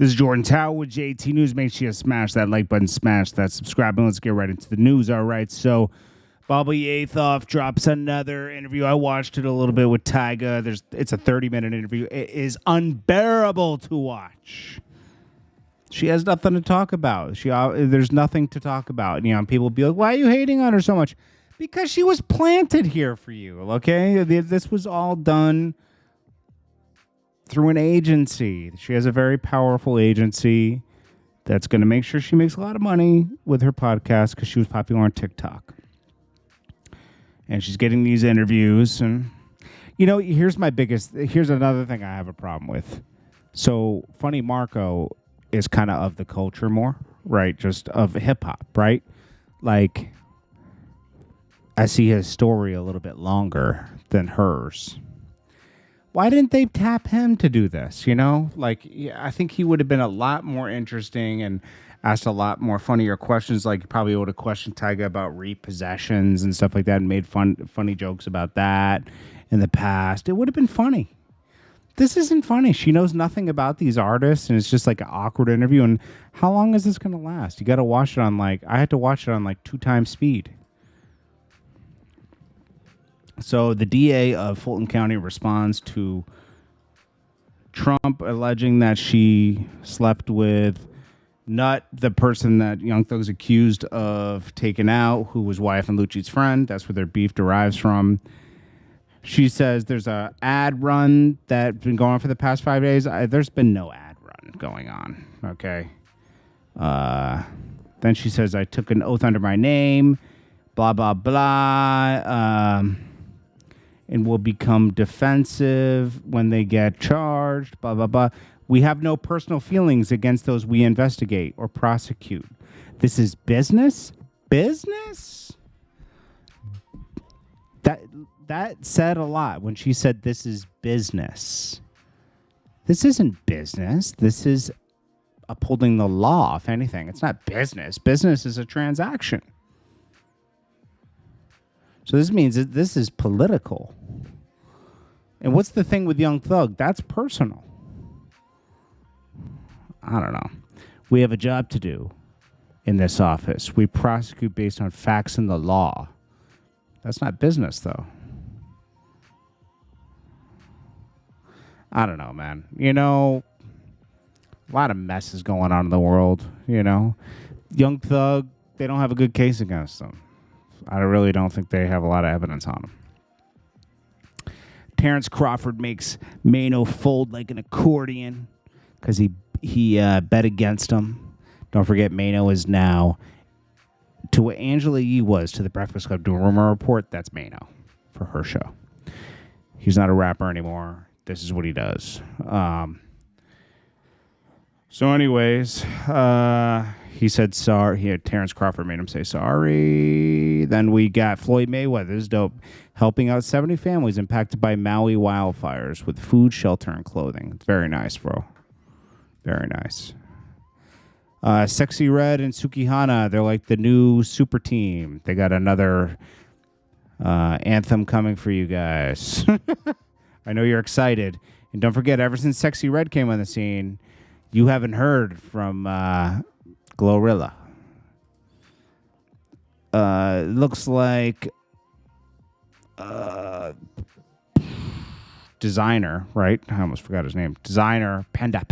This is Jordan Tower with JT News. Make sure you smash that like button, smash that subscribe button. Let's get right into the news. All right, so Bobby Yathoff drops another interview. I watched it a little bit with Tyga. It's a 30-minute interview. It is unbearable to watch. She has nothing to talk about. There's nothing to talk about. You know, people be like, "Why are you hating on her so much?" Because she was planted here for you. Okay, this was all done through an agency. She has a very powerful agency that's going to make sure she makes a lot of money with her podcast because she was popular on TikTok. And she's getting these interviews. And, you know, here's another thing I have a problem with. So Funny Marco is kind of the culture more, right? Just of hip hop, right? Like, I see his story a little bit longer than hers. Why didn't they tap him to do this? You know, like, I think he would have been a lot more interesting and asked a lot more funnier questions. Like, probably would have questioned Tyga about repossessions and stuff like that and made funny jokes about that in the past. It would have been funny. This isn't funny. She knows nothing about these artists, and it's just like an awkward interview. And how long is this going to last? You got to watch it on I had to watch it on 2x speed. So the DA of Fulton County responds to Trump alleging that she slept with Nut, the person that Young Thug's accused of taking out, who was YF and Lucci's friend. That's where their beef derives from. She says there's a ad run that's been going on for the past 5 days. There's been no ad run going on, okay? Then she says, I took an oath under my name, blah, blah, blah, and will become defensive when they get charged, blah, blah, blah. We have no personal feelings against those we investigate or prosecute. This is business? Business? That said a lot when she said this is business. This isn't business. This is upholding the law, if anything. It's not business. Business is a transaction. So this means that this is political. And what's the thing with Young Thug? That's personal. I don't know. We have a job to do in this office. We prosecute based on facts and the law. That's not business, though. I don't know, man. You know, a lot of mess is going on in the world, you know. Young Thug, they don't have a good case against them. I really don't think they have a lot of evidence on him. Terrance Crawford makes Maino fold like an accordion because he bet against him. Don't forget, Maino is now, to what Angela Yee was to the Breakfast Club doing Rumor Report, that's Maino for her show. He's not a rapper anymore. This is what he does. So anyways, he said sorry. Terrance Crawford made him say sorry. Then we got Floyd Mayweather. This is dope. Helping out 70 families impacted by Maui wildfires with food, shelter, and clothing. It's very nice, bro. Very nice. Sexy Red and Sukihana, they're like the new super team. They got another anthem coming for you guys. I know you're excited. And don't forget, ever since Sexy Red came on the scene, you haven't heard from Glorilla. Looks like Designer, right? I almost forgot his name. Designer, Panda.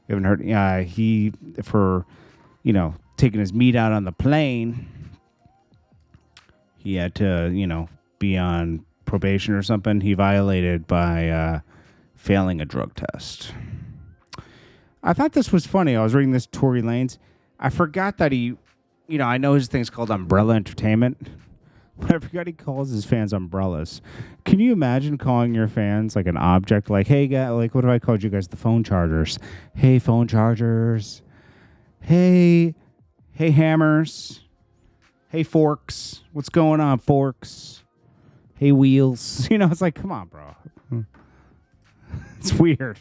We haven't heard. He, for, taking his meat out on the plane, he had to, be on probation or something. He violated by failing a drug test. I thought this was funny. I was reading this Tory Lanez. I forgot that he, I know his thing's called Umbrella Entertainment, but I forgot he calls his fans umbrellas. Can you imagine calling your fans like an object? Like, hey, guys, like, what have I called you guys? The phone chargers. Hey, phone chargers. Hey, hammers. Hey, forks. What's going on, forks? Hey, wheels. It's like, come on, bro. It's weird.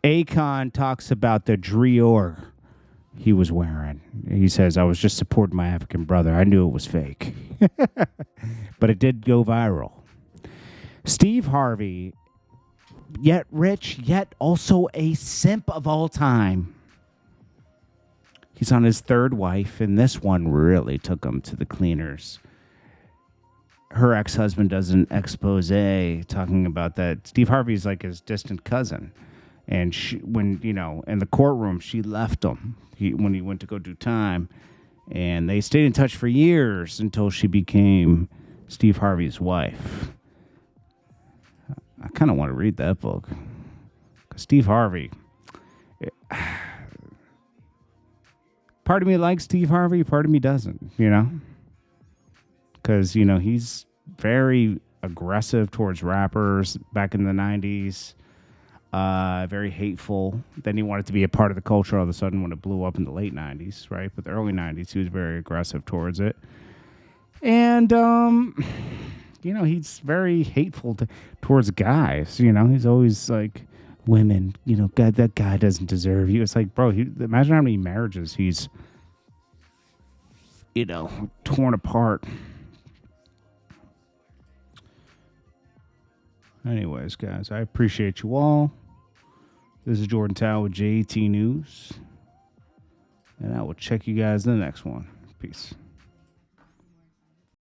Akon talks about the Dior he was wearing. He says, I was just supporting my African brother. I knew it was fake. But it did go viral. Steve Harvey yet rich, yet also a simp of all time. He's on his third wife, and this one really took him to the cleaners. Her ex-husband does an expose talking about that Steve Harvey's like his distant cousin. And she, when, in the courtroom, she left him when he went to go do time. And they stayed in touch for years until she became Steve Harvey's wife. I kind of want to read that book. 'Cause Steve Harvey... part of me likes Steve Harvey, part of me doesn't, Because, he's very aggressive towards rappers back in the 90s. Very hateful. Then he wanted to be a part of the culture all of a sudden when it blew up in the late 90s, right? But the early 90s, he was very aggressive towards it. And, he's very hateful towards guys. He's always like, women, God, that guy doesn't deserve you. It's like, bro, imagine how many marriages he's, torn apart. Anyways, guys, I appreciate you all. This is Jordan Tower with JT News. And I will check you guys in the next one. Peace.